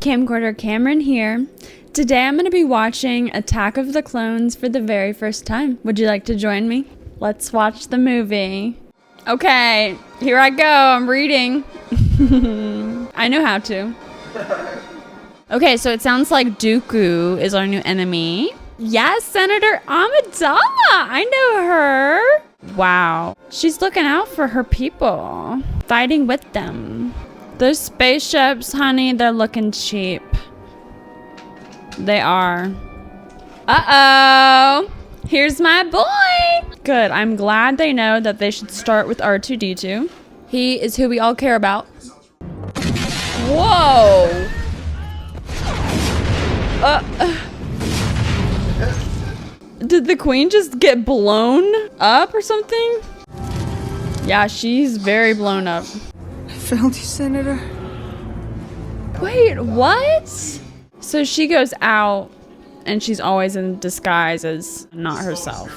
Camcorder Cameron here. Today I'm going to be watching Attack of the Clones for the very first time. Would you like to join me? Let's watch the movie. Okay, here I go. I'm reading. I know how to. Okay, so it sounds like Dooku is our new enemy. Yes, Senator Amidala. I know her. Wow. She's looking out for her people. Fighting with them. Those spaceships, honey, they're looking cheap. They are. Uh-oh. Here's my boy. Good. I'm glad they know that they should start with R2-D2. He is who we all care about. Whoa. Did the queen just get blown up or something? Yeah, she's very blown up. I failed you, Senator. Wait, what? So she goes out and she's always in disguise as not herself.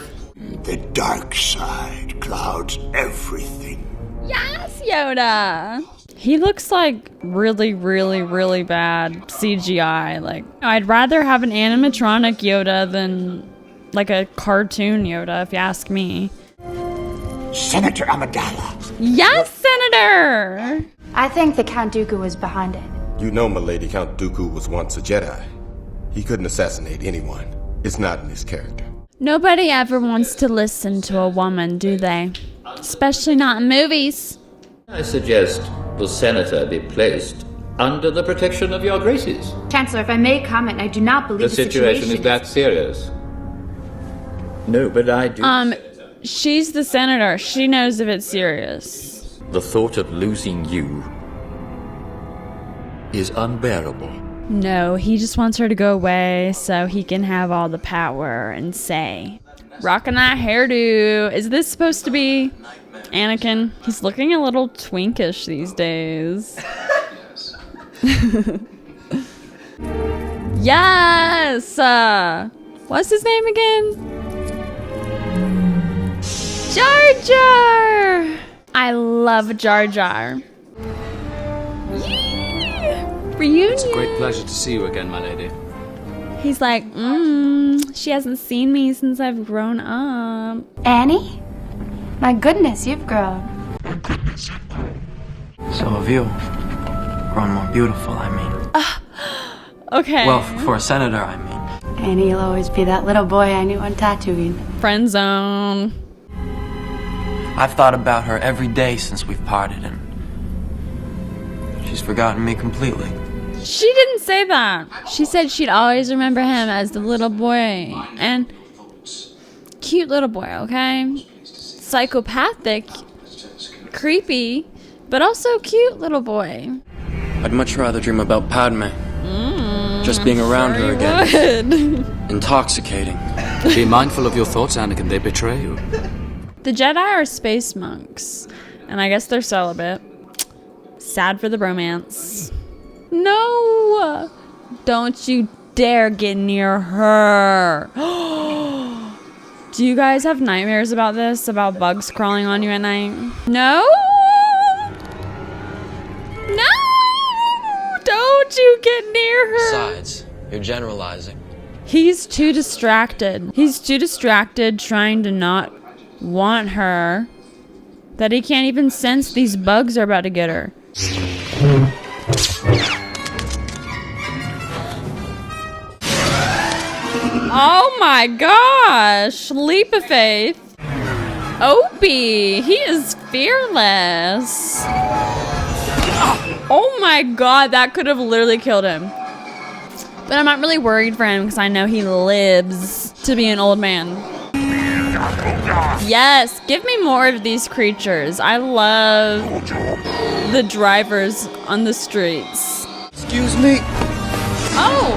The dark side clouds everything. Yes, Yoda! He looks like really, really, really bad CGI. Like, I'd rather have an animatronic Yoda than like a cartoon Yoda, if you ask me. Senator Amidala. Yes, Senator! I think the Count Dooku was behind it. You know, milady, Count Dooku was once a Jedi. He couldn't assassinate anyone. It's not in his character. Nobody ever wants to listen to a woman, do they? Especially not in movies. I suggest the senator be placed under the protection of your graces. Chancellor, if I may comment, I do not believe The situation is that serious. No, but I do. She's the senator. She knows if it's serious. The thought of losing you is unbearable. No, he just wants her to go away so he can have all the power and say. Rocking that hairdo. Is this supposed to be Anakin? He's looking a little twinkish these days. Yes! What's his name again? Jar Jar! I love Jar Jar. Reunion. It's a great pleasure to see you again, my lady. He's like, she hasn't seen me since I've grown up. Annie? My goodness, you've grown. So have you. Grown more beautiful, I mean. Okay. Well, for a senator, I mean. Annie, you'll always be that little boy I knew on Tatooine. Friend zone. I've thought about her every day since we've parted, and she's forgotten me completely. She didn't say that. She said she'd always remember him as the little boy. And cute little boy, okay? Psychopathic, creepy, but also cute little boy. I'd much rather dream about Padme. Just being around her again. Would. Intoxicating. Be mindful of your thoughts, Anakin. They betray you. The Jedi are space monks, and I guess they're celibate. Sad for the bromance. No! Don't you dare get near her. Do you guys have nightmares about this? About bugs crawling on you at night? No? No! Don't you get near her. Besides, you're generalizing. He's too distracted. He's too distracted trying to not want her that he can't even sense these bugs are about to get her. Oh my gosh! Leap of faith. Opie, he is fearless. Oh my god, that could have literally killed him. But I'm not really worried for him because I know he lives to be an old man. Yes, give me more of these creatures. I love the drivers on the streets. Excuse me. Oh,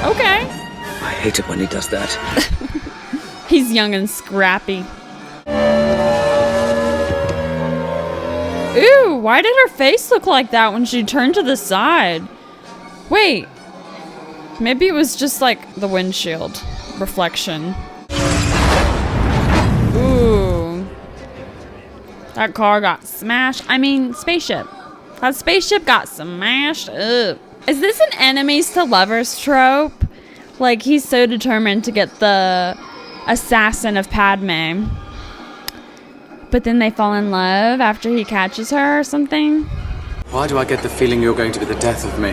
okay. I hate it when he does that. He's young and scrappy. Ooh, why did her face look like that when she turned to the side? Wait, maybe it was just like the windshield reflection. Ooh. That car got smashed. I mean, spaceship. That spaceship got smashed up. Is this an enemies to lovers trope? Like, he's so determined to get the assassin of Padme, but then they fall in love after he catches her or something? Why do I get the feeling you're going to be the death of me?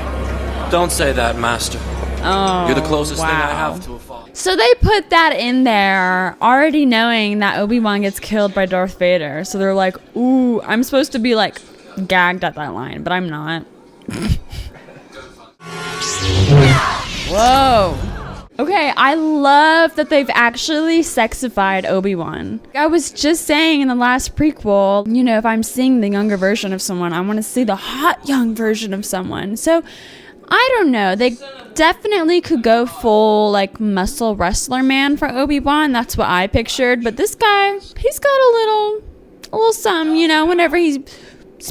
Don't say that, Master. Oh, You're the closest thing I wow. have to a father. So they put that in there already knowing that Obi-Wan gets killed by Darth Vader. So they're like, ooh, I'm supposed to be like gagged at that line, but I'm not. Whoa. Okay, I love that they've actually sexified Obi-Wan. I was just saying in the last prequel, you know, if I'm seeing the younger version of someone, I want to see the hot young version of someone. So, I don't know. They definitely could go full, like, muscle wrestler man for Obi-Wan. That's what I pictured. But this guy, he's got a little something, you know, whenever he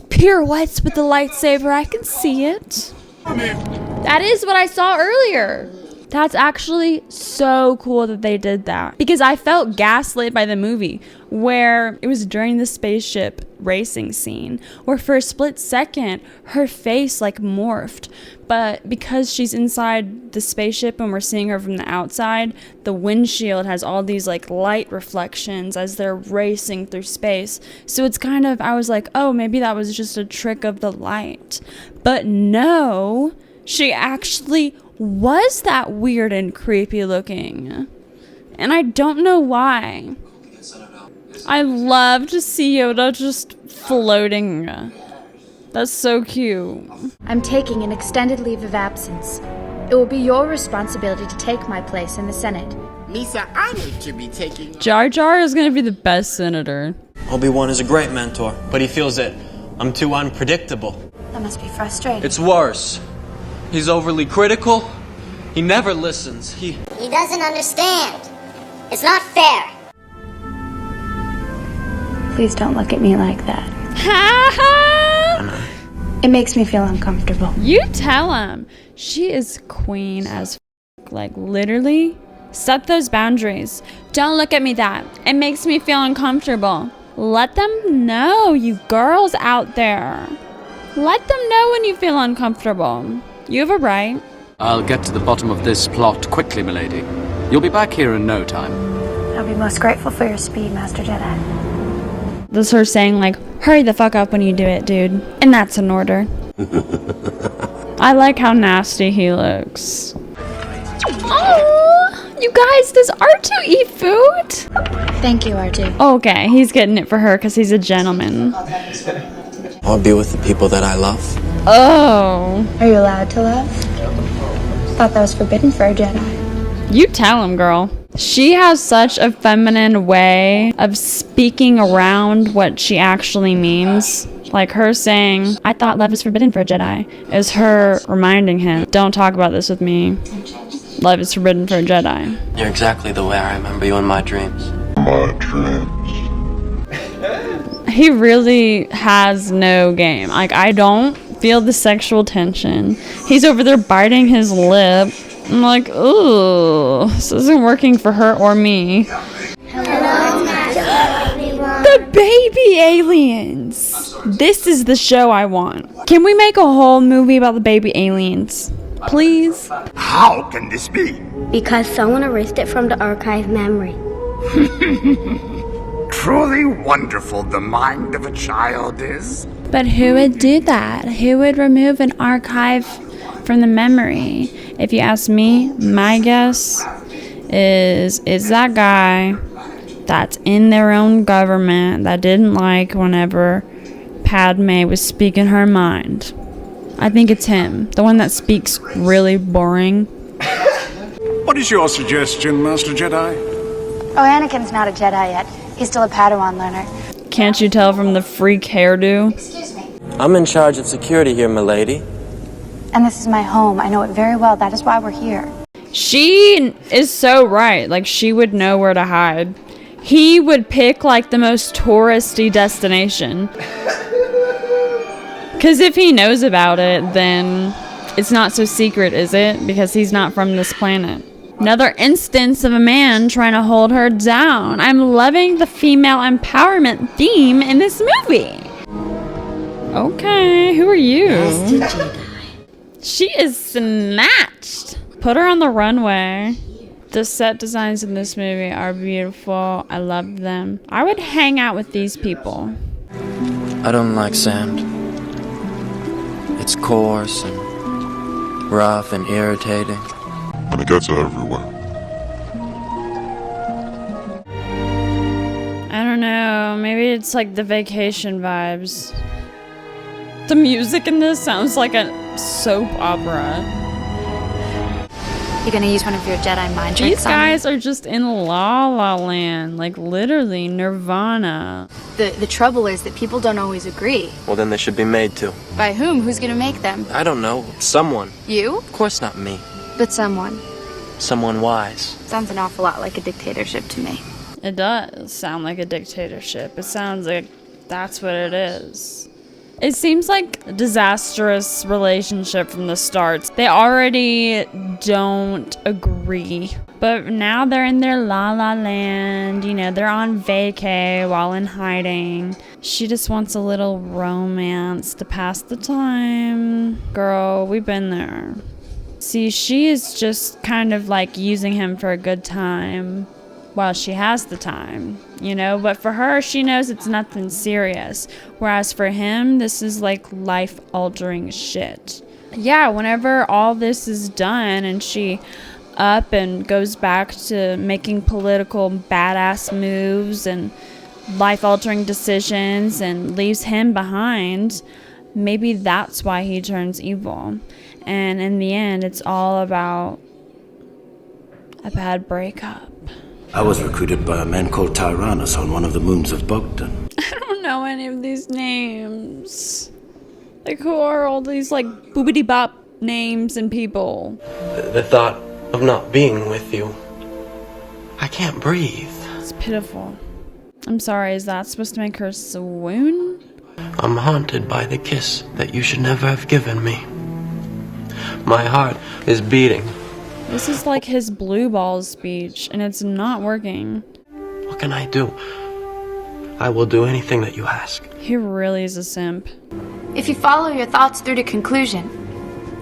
pirouettes with the lightsaber, I can see it. That is what I saw earlier. That's actually so cool that they did that, because I felt gaslit by the movie where it was during the spaceship racing scene where for a split second her face like morphed, but because she's inside the spaceship and we're seeing her from the outside, the windshield has all these like light reflections as they're racing through space. So it's kind of, I was like, oh, maybe that was just a trick of the light. But no, she actually was that weird and creepy looking. And I don't know why. I love to see Yoda just floating. That's so cute. I'm taking an extended leave of absence. It will be your responsibility to take my place in the Senate. Misa, I need to be taking... Jar Jar is gonna be the best senator. Obi-Wan is a great mentor, but he feels that I'm too unpredictable. That must be frustrating. It's worse. He's overly critical. He never listens. He doesn't understand. It's not fair. Please don't look at me like that. Ha ha! It makes me feel uncomfortable. You tell him. She is queen as f***. Like, literally, set those boundaries. Don't look at me that. It makes me feel uncomfortable. Let them know, you girls out there. Let them know when you feel uncomfortable. You have a right. I'll get to the bottom of this plot quickly, milady. You'll be back here in no time. I'll be most grateful for your speed, Master Jedi. This is her saying, like, hurry the fuck up when you do it, dude. And that's an order. I like how nasty he looks. Oh, you guys, does R2 eat food? Thank you, R2. Okay, he's getting it for her because he's a gentleman. I'll be with the people that I love. Oh. Are you allowed to love? Thought that was forbidden for a Jedi. You tell him, girl. She has such a feminine way of speaking around what she actually means. Like her saying, I thought love is forbidden for a Jedi, is her reminding him, don't talk about this with me. Love is forbidden for a Jedi. You're exactly the way I remember you in my dreams. My dreams. He really has no game. Like, I don't feel the sexual tension. He's over there biting his lip. I'm like, ooh, this isn't working for her or me. The baby aliens. This is the show I want. Can we make a whole movie about the baby aliens? Please? How can this be? Because someone erased it from the archive memory. Truly wonderful the mind of a child is. But who would do that? Who would remove an archive from the memory? If you ask me, my guess is that guy that's in their own government that didn't like whenever Padme was speaking her mind. I think it's him, the one that speaks really boring. What is your suggestion, Master Jedi? Oh, Anakin's not a Jedi yet. He's still a Padawan learner. Can't you tell from the freak hairdo? Excuse me. I'm in charge of security here, milady. And this is my home. I know it very well. That is why we're here. She is so right. Like, she would know where to hide. He would pick, like, the most touristy destination. Because if he knows about it, then it's not so secret, is it? Because he's not from this planet. Another instance of a man trying to hold her down. I'm loving the female empowerment theme in this movie. Okay, who are you? She is snatched. Put her on the runway. The set designs in this movie are beautiful. I love them. I would hang out with these people. I don't like sand. It's coarse and rough and irritating. And it gets everywhere. I don't know. Maybe it's like the vacation vibes. The music in this sounds like a soap opera. You gonna use one of your Jedi mind tricks? These guys are just in La La Land, like literally Nirvana. The trouble is that people don't always agree. Well, then they should be made to. By whom? Who's gonna make them? I don't know. Someone. You? Of course not me. But someone. Someone wise. Sounds an awful lot like a dictatorship to me. It does sound like a dictatorship. It sounds like that's what it is. It seems like a disastrous relationship from the start. They already don't agree. But now they're in their La La Land. You know, they're on vacay while in hiding. She just wants a little romance to pass the time. Girl, we've been there. See, she is just kind of like using him for a good time while she has the time, you know? But for her, she knows it's nothing serious. Whereas for him, this is like life-altering shit. Yeah, whenever all this is done and she up and goes back to making political badass moves and life-altering decisions and leaves him behind, maybe that's why he turns evil. And in the end, it's all about a bad breakup. I was recruited by a man called Tyrannus on one of the moons of Bogdan. I don't know any of these names. Like, who are all these, like, boobity-bop names and people? The thought of not being with you. I can't breathe. It's pitiful. I'm sorry, is that supposed to make her swoon? I'm haunted by the kiss that you should never have given me. My heart is beating. This is like his blue balls speech, and it's not working. What can I do? I will do anything that you ask. He really is a simp. If you follow your thoughts through to conclusion,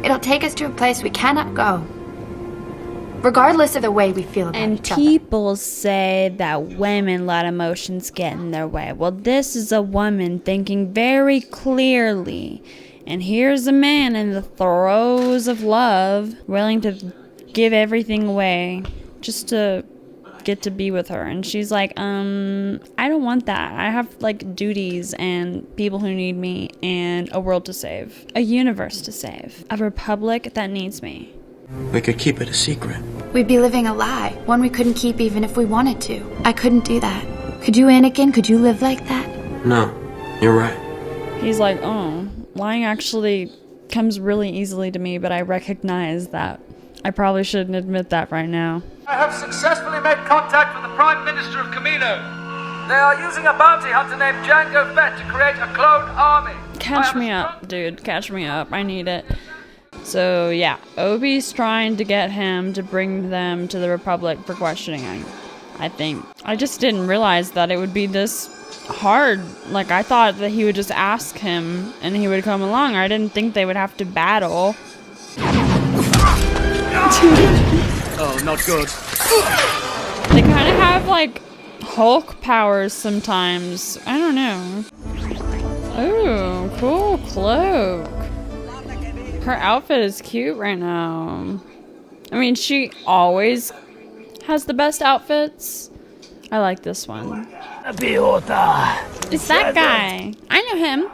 it'll take us to a place we cannot go. Regardless of the way we feel about each other. People say that women let emotions get in their way. Well, this is a woman thinking very clearly. And here's a man in the throes of love, willing to give everything away just to get to be with her. And she's like, I don't want that. I have like duties and people who need me and a world to save, a universe to save, a republic that needs me. We could keep it a secret. We'd be living a lie, one we couldn't keep even if we wanted to. I couldn't do that. Could you, Anakin? Could you live like that? No, you're right. He's like, oh, lying actually comes really easily to me, but I recognize that I probably shouldn't admit that right now. I have successfully made contact with the Prime Minister of Camino. They are using a bounty hunter named Jango Fett to create a clone army. Catch me up, dude. Catch me up. I need it. So, yeah. Obi's trying to get him to bring them to the Republic for questioning, I think. I just didn't realize that it would be this hard. Like, I thought that he would just ask him and he would come along. I didn't think they would have to battle. Oh, not good. They kind of have, like, Hulk powers sometimes. I don't know. Ooh, cool cloak. Her outfit is cute right now. I mean, she always has the best outfits. I like this one. It's that guy. I know him.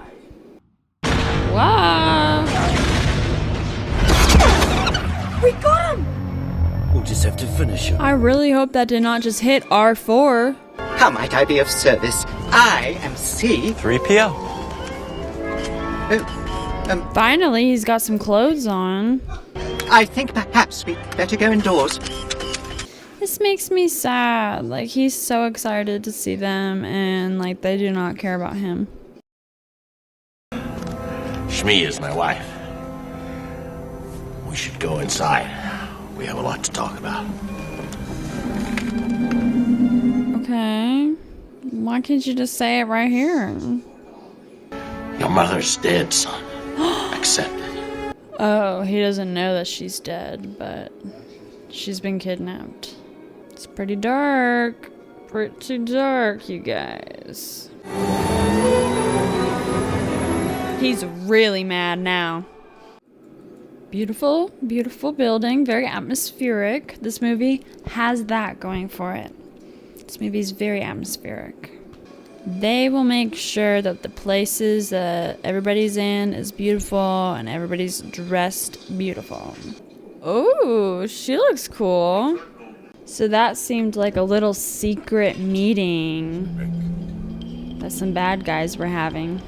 Wow. We got him! We'll just have to finish him. I really hope that did not just hit R4. How might I be of service? I am C-3PO. Oh, finally, he's got some clothes on. I think perhaps we'd better go indoors. This makes me sad. Like, he's so excited to see them, and, like, they do not care about him. Shmi is my wife. We should go inside. We have a lot to talk about. Okay. Why can't you just say it right here? Your mother's dead, son. Accept it. Oh, he doesn't know that she's dead, but she's been kidnapped. It's pretty dark. Pretty dark, you guys. He's really mad now. Beautiful, beautiful building. Very atmospheric. This movie has that going for it. This movie is very atmospheric. They will make sure that the places that everybody's in is beautiful and everybody's dressed beautiful. Oh, she looks cool. So that seemed like a little secret meeting that some bad guys were having.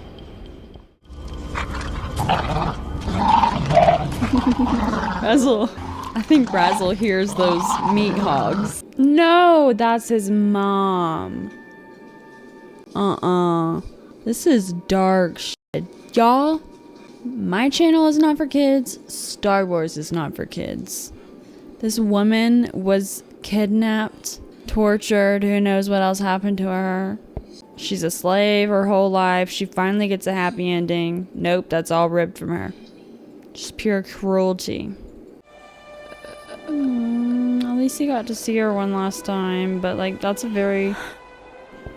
Razzle. I think Razzle hears those meat hogs. No, that's his mom. This is dark shit. Y'all, my channel is not for kids. Star Wars is not for kids. This woman was kidnapped, tortured, who knows what else happened to her. She's a slave her whole life. She finally gets a happy ending. Nope, that's all ripped from her. Just pure cruelty. At least he got to see her one last time, but like that's a very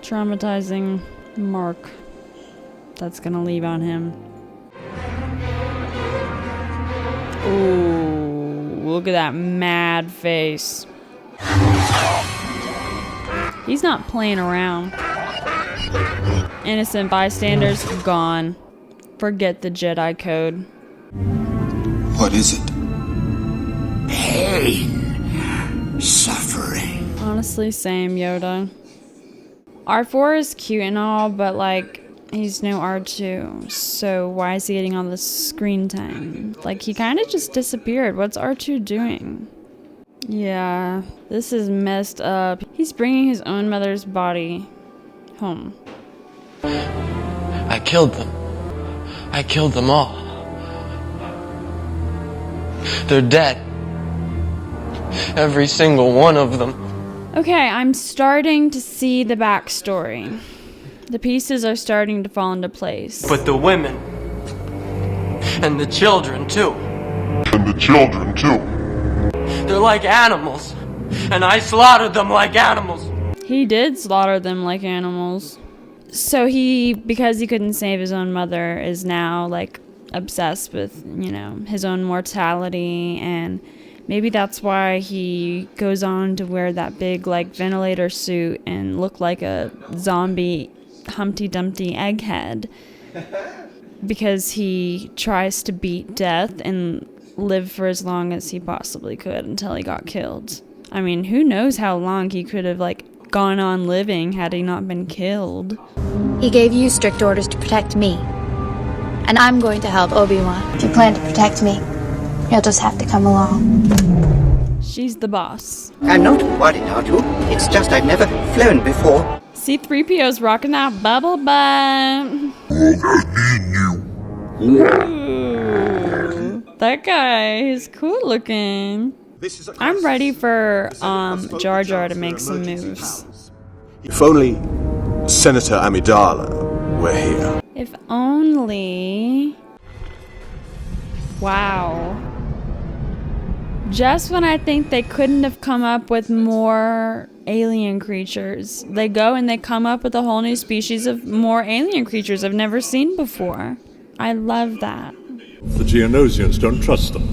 traumatizing mark that's gonna leave on him. Ooh, look at that mad face. He's not playing around. Innocent bystanders gone. Forget the Jedi code. What is it? Pain. Suffering. Honestly, same, Yoda. R4 is cute and all, but like, he's no R2. So why is he getting all this screen time? Like, he kind of just disappeared. What's R2 doing? Yeah, this is messed up. He's bringing his own mother's body home. I killed them. I killed them all. They're dead. Every single one of them. Okay, I'm starting to see the backstory. The pieces are starting to fall into place. But the women. And the children, too. They're like animals. And I slaughtered them like animals. He did slaughter them like animals. So he, because he couldn't save his own mother, is now like obsessed with, you know, his own mortality, and maybe that's why he goes on to wear that big like ventilator suit and look like a zombie Humpty Dumpty egghead, because he tries to beat death and live for as long as he possibly could until he got killed. I mean, who knows how long he could have like gone on living had he not been killed. He gave you strict orders to protect me. And I'm going to help Obi-Wan. If you plan to protect me, you'll just have to come along. She's the boss. I'm not worried, R2. It's just I've never flown before. C-3PO's rocking that bubble butt. Ooh, that guy is cool looking. I'm ready for Jar Jar to make some moves. If only Senator Amidala were here. If only... Wow. Just when I think they couldn't have come up with more alien creatures, they go and they come up with a whole new species of more alien creatures I've never seen before. I love that. The Geonosians don't trust them.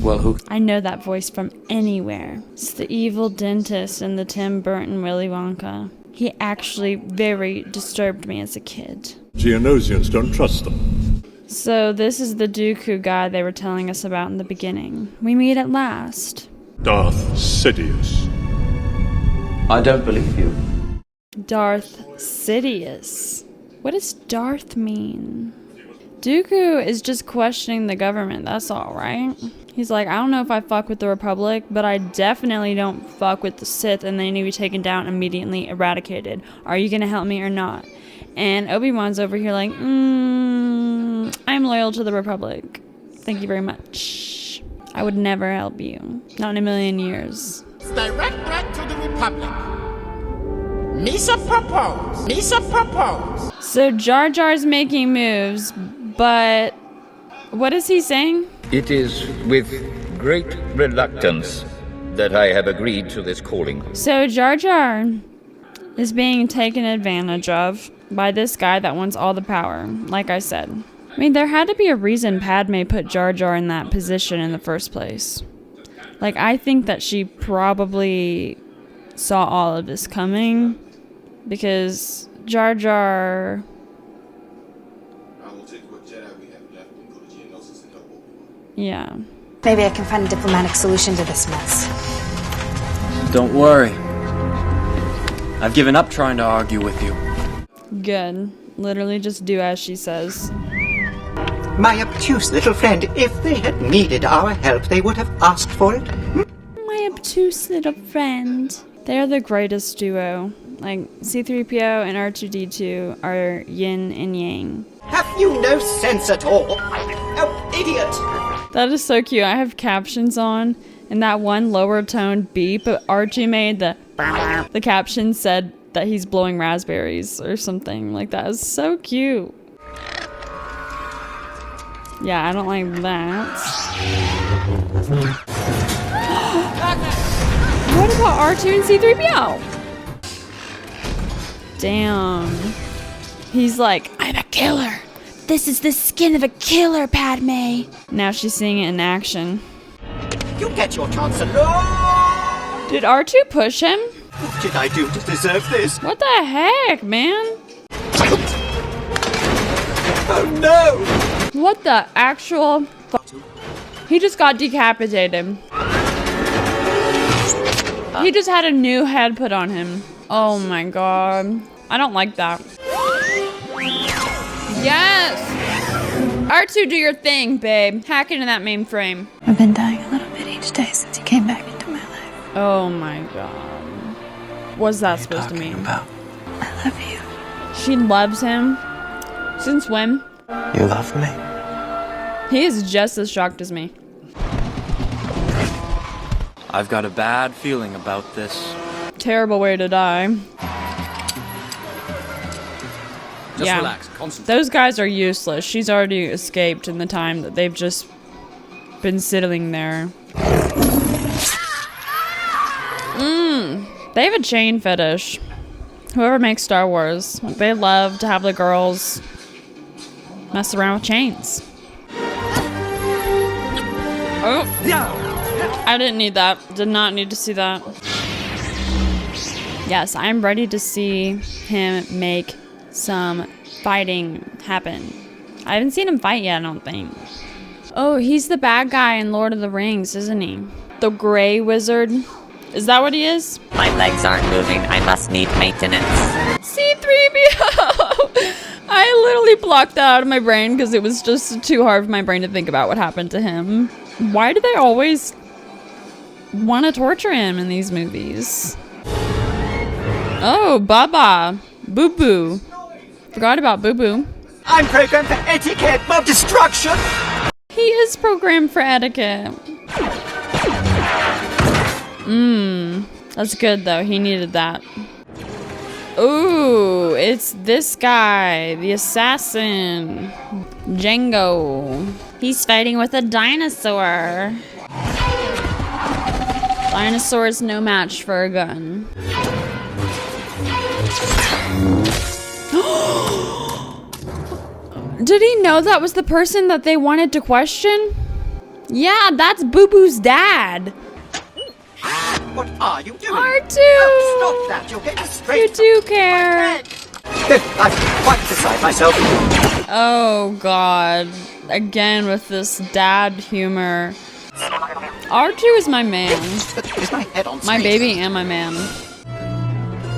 Well, who? I know that voice from anywhere. It's the evil dentist in the Tim Burton Willy Wonka. He actually very disturbed me as a kid. Geonosians don't trust them. So this is the Dooku guy they were telling us about in the beginning. We meet at last. Darth Sidious. I don't believe you. Darth Sidious. What does Darth mean? Dooku is just questioning the government, that's all, right? He's like, I don't know if I fuck with the Republic, but I definitely don't fuck with the Sith, and they need to be taken down, immediately eradicated. Are you gonna help me or not? And Obi-Wan's over here like, I'm loyal to the Republic. Thank you very much. I would never help you. Not in a million years. Direct threat to the Republic. Misa propose. Misa propose. So Jar Jar's making moves, but What is he saying? It is with great reluctance that I have agreed to this calling. So Jar Jar is being taken advantage of by this guy that wants all the power, like I said. I mean, there had to be a reason Padme put Jar Jar in that position in the first place. Like, I think that she probably saw all of this coming because Jar Jar... Yeah. Maybe I can find a diplomatic solution to this mess. Don't worry. I've given up trying to argue with you. Good. Literally just do as she says. My obtuse little friend, if they had needed our help, they would have asked for it. My obtuse little friend. They're the greatest duo. Like, C-3PO and R2-D2 are yin and yang. Have you no sense at all? Oh, idiot! That is so cute. I have captions on, and that one lower tone beep Archie made, the caption said that he's blowing raspberries or something. Like, that is so cute. Yeah, I don't like that. What about R2 and C-3PO? Damn. He's like, I'm a killer. This is the skin of a killer, Padme. Now she's seeing it in action. You get your chance alone! Did R2 push him? What did I do to deserve this? What the heck, man? Oh no! What the actual He just got decapitated. He just had a new head put on him. Oh my god. I don't like that. Yes! R2, do your thing, babe. Hack into that mainframe. I've been dying a little bit each day since you came back into my life. Oh my god. What's that supposed to mean? About? I love you. She loves him. Since when? You love me? He is just as shocked as me. I've got a bad feeling about this. Terrible way to die. Just relax, concentrate. Those guys are useless. She's already escaped in the time that they've just been sitting there. They have a chain fetish. Whoever makes Star Wars, they love to have the girls mess around with chains. Oh, I didn't need that. Did not need to see that. Yes, I'm ready to see him make some fighting happen. I haven't seen him fight yet, I don't think. Oh, he's the bad guy in Lord of the Rings, isn't he? The Grey Wizard. Is that what he is? My legs aren't moving. I must need maintenance. C-3PO! I literally blocked that out of my brain because it was just too hard for my brain to think about what happened to him. Why do they always want to torture him in these movies? Oh, Baba. Boo Boo. Forgot about Boo Boo. I'm programmed for etiquette, not destruction! He is programmed for etiquette. That's good though. He needed that. Ooh, it's this guy, the assassin. Django. He's fighting with a dinosaur. Dinosaur is no match for a gun. Did he know that was the person that they wanted to question? Yeah, that's Boo Boo's dad. What are you doing? R2! Stop that, you'll get straight. You do care. I'm quite beside myself. Oh god. Again with this dad humor. R2 is my man. Is my head on My straight? baby and my man.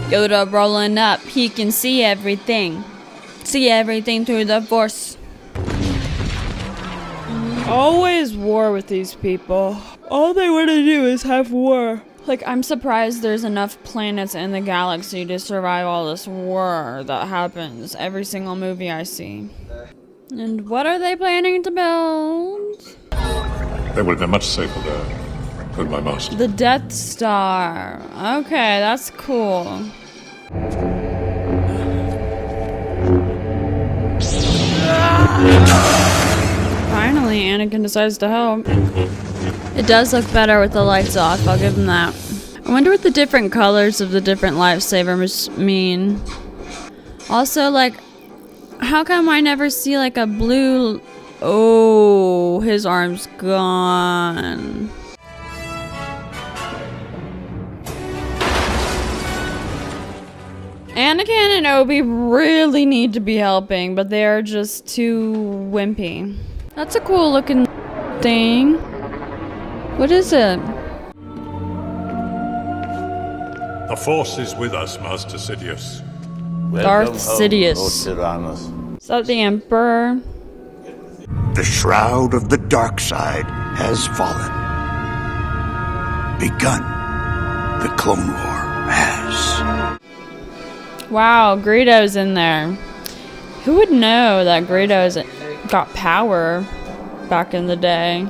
Yoda rolling up. He can see everything. See everything through the Force. Always war with these people. All they want to do is have war. Like, I'm surprised there's enough planets in the galaxy to survive all this war that happens every single movie I see. And what are they planning to build? They would have been much safer there than my master. The Death Star. Okay, that's cool. Finally, Anakin decides to help. It does look better with the lights off, I'll give him that. I wonder what the different colors of the different lifesavers mean. Also, like, how come I never see like a blue... Oh, his arm's gone. Anakin and Obi really need to be helping, but they are just too wimpy. That's a cool looking thing. What is it? The Force is with us, Master Sidious. Darth Sidious. Is that the Emperor? The shroud of the dark side has fallen. Begun. The Clone War has. Wow, Greedo's in there. Who would know that Greedo's got power back in the day?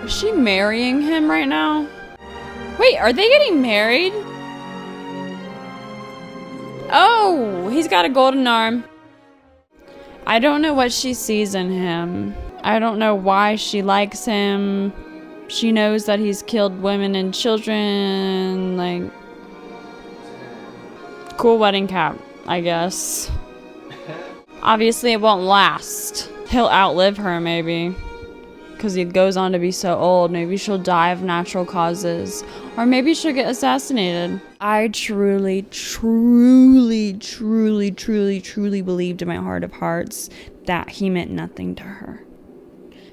Is she marrying him right now? Wait, are they getting married? Oh, he's got a golden arm. I don't know what she sees in him. I don't know why she likes him. She knows that he's killed women and children. Like, cool wedding cap, I guess. Obviously, it won't last. He'll outlive her, maybe. Because he goes on to be so old. Maybe she'll die of natural causes. Or maybe she'll get assassinated. I truly believed in my heart of hearts that he meant nothing to her.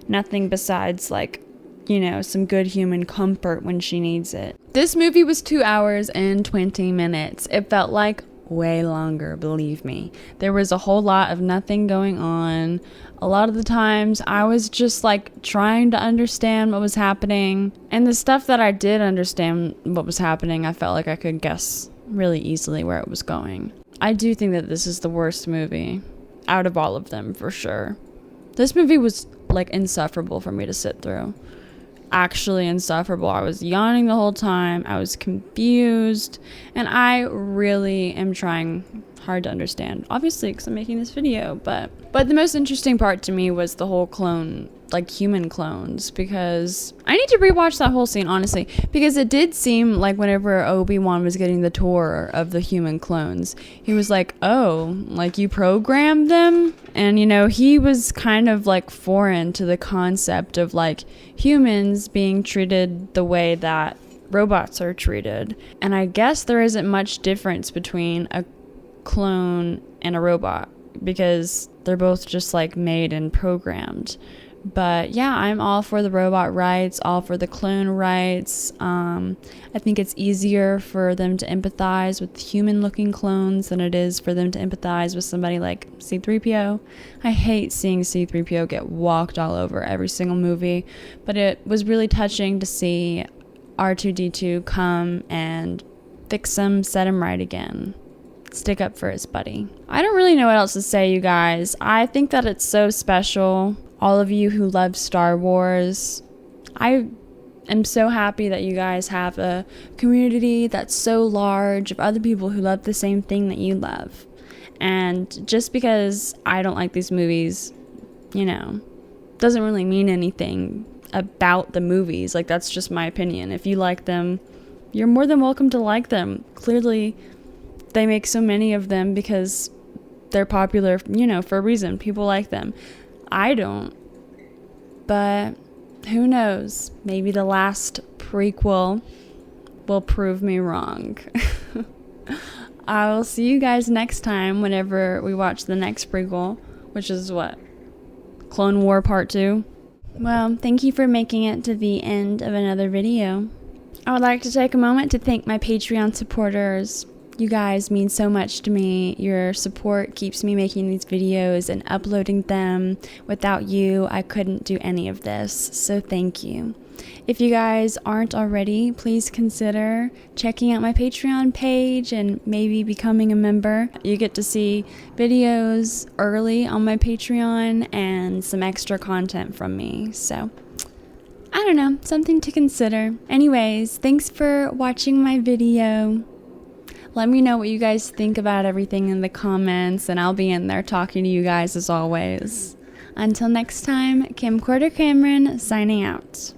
Nothing besides, like, you know, some good human comfort when she needs it. This movie was 2 hours and 20 minutes. It felt like way longer, believe me. There was a whole lot of nothing going on. A lot of the times I was just like trying to understand what was happening. And the stuff that I did understand what was happening, I felt like I could guess really easily where it was going. I do think that this is the worst movie out of all of them, for sure. This movie was like insufferable for me to sit through. Actually insufferable. I was yawning the whole time. I was confused. And I really am trying hard to understand. Obviously, because I'm making this video. But the most interesting part to me was the whole clone, like human clones. Because I need to rewatch that whole scene, honestly. Because it did seem like whenever Obi-Wan was getting the tour of the human clones, he was like, oh, like you programmed them? And, you know, he was kind of like foreign to the concept of like humans being treated the way that robots are treated. And I guess there isn't much difference between a clone and a robot because they're both just like made and programmed. But yeah, I'm all for the robot rights, all for the clone rights. I think it's easier for them to empathize with human-looking clones than it is for them to empathize with somebody like C-3PO. I hate seeing C-3PO get walked all over every single movie, but it was really touching to see R2-D2 come and fix him, set him right again. Stick up for his buddy. I don't really know what else to say, you guys. I think that it's so special. All of you who love Star Wars, I am so happy that you guys have a community that's so large of other people who love the same thing that you love. And just because I don't like these movies, you know, doesn't really mean anything about the movies. Like, that's just my opinion. If you like them, you're more than welcome to like them. Clearly, they make so many of them because they're popular, you know, for a reason. People like them. I don't. But who knows? Maybe the last prequel will prove me wrong. I will see you guys next time whenever we watch the next prequel, which is what? Clone War Part 2? Well, thank you for making it to the end of another video. I would like to take a moment to thank my Patreon supporters. You guys mean so much to me. Your support keeps me making these videos and uploading them. Without you, I couldn't do any of this, so thank you. If you guys aren't already, please consider checking out my Patreon page and maybe becoming a member. You get to see videos early on my Patreon and some extra content from me, so I don't know, something to consider. Anyways, thanks for watching my video. Let me know what you guys think about everything in the comments, and I'll be in there talking to you guys as always. Until next time, Camcorder Cameron signing out.